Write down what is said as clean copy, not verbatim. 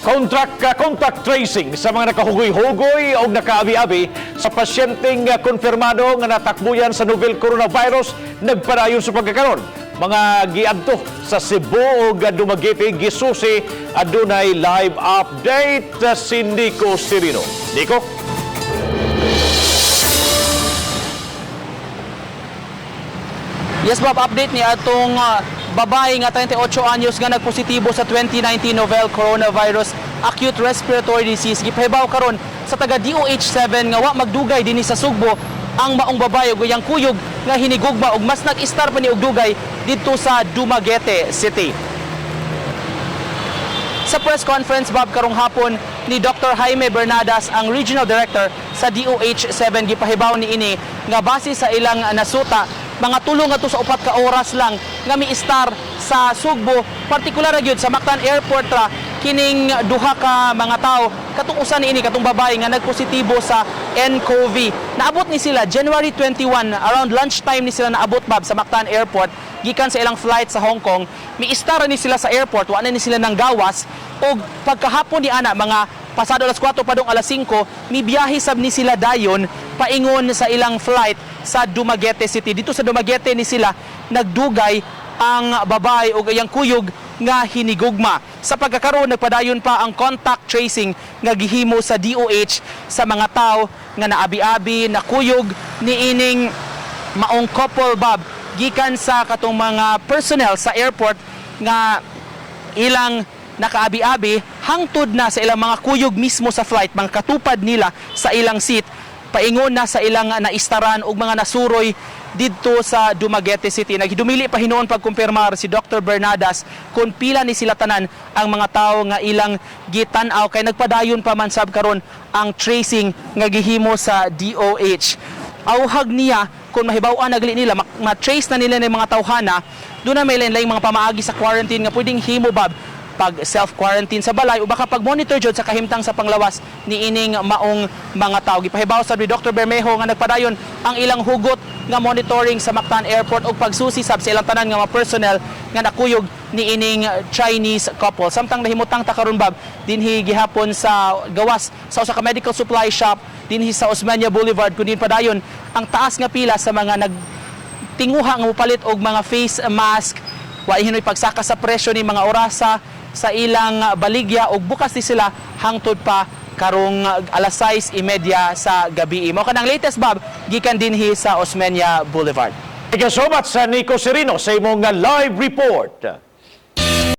Contact tracing sa mga nakahugoy-hugoy o nakaabi-abi sa pasyenteng konfirmado nga natakbuyan sa novel coronavirus nagpadayon sa pagkakaroon. Mga giadto sa Cebu o Dumaguete, gisusi adunay live update si Nico Sirino. Nico? Yes, Bob, update ni atong babae nga 38 anyos nga nagpositibo sa 2019 novel coronavirus acute respiratory disease. Gipahibaw karon sa taga DOH7 nga wa magdugay dinhi sa Sugbo ang maong babae ug iyang kuyog nga hinigugma ug mas nag-star pa ni og dugay didto sa Dumaguete City. Sa press conference, Bob, karong hapon ni Dr. Jaime Bernadas, ang Regional Director sa DOH7, gipahibaw ni ini nga base sa ilang nasuta, mga tulong nga to sa 4 ka oras lang nga mi-star sa Sugbo, partikular na gyud sa Mactan Airport ra kining duha ka mga tao katong usa niini katong babae nga nagpositibo sa nCoV. Naabot ni sila January 21 around lunchtime ni sila naabot, Bob, sa Mactan Airport gikan sa ilang flight sa Hong Kong. Mi-star ni sila sa airport, wa na ni sila nang gawas ug pagkahapon ni ana mga pasado alas 4 padong alas 5 mibiyahe sab ni sila dayon paingon sa ilang flight sa Dumaguete City. Dito sa Dumaguete ni sila nagdugay ang babae ug iyang kuyog nga hinigugma. Sa pagkakaroon nagpadayon pa ang contact tracing nga gihimo sa DOH sa mga tao nga naabi-abi na kuyog niining maong couple, Bob, gikan sa katong mga personnel sa airport nga ilang nakaabi-abi hangtod na sa ilang mga kuyog mismo sa flight, mga katupad nila sa ilang seat, paingon na sa ilang naistaran ug mga nasuroy didto sa Dumaguete City. Nagdumili pa hinuon pagkumpirmar si Dr. Bernadas kung pila ni sila tanan ang mga tao nga ilang gitan-aw kay nagpadayon pa man sab karon ang tracing nga gihimo sa DOH. Awhag niya kung mahibaw-an nagli nila ma-trace na nila ng mga tawhana, doon na may lain-laing mga pamaagi sa quarantine nga pwedeng himo, Bob, pag self-quarantine sa balay o baka pag-monitor jud sa kahimtang sa panglawas ni ining maong mga tao. Gipahibaw sa ni Dr. Bermejo nga nagpadayon ang ilang hugot nga monitoring sa Mactan Airport o pagsusi sab sa ilang tanan nga mga personnel nga nakuyog ni ining Chinese couple. Samtang nahimutang ta karon, Bob, dinhi gihapon sa gawas sa usa ka medical supply shop dinhi sa Osmeña Boulevard kun din padayon ang taas nga pila sa mga nagtinguha nga mopalit og mga face mask. Wa hinoy pagsaka sa presyo ni mga orasa sa ilang baligya ug bukas ni sila hangtod pa karong alas 6:30 sa gabi. Mao kanang latest, Bob, gikan dinhi sa Osmeña Boulevard. Thank you so much, Nico Sirino, sa imong live report.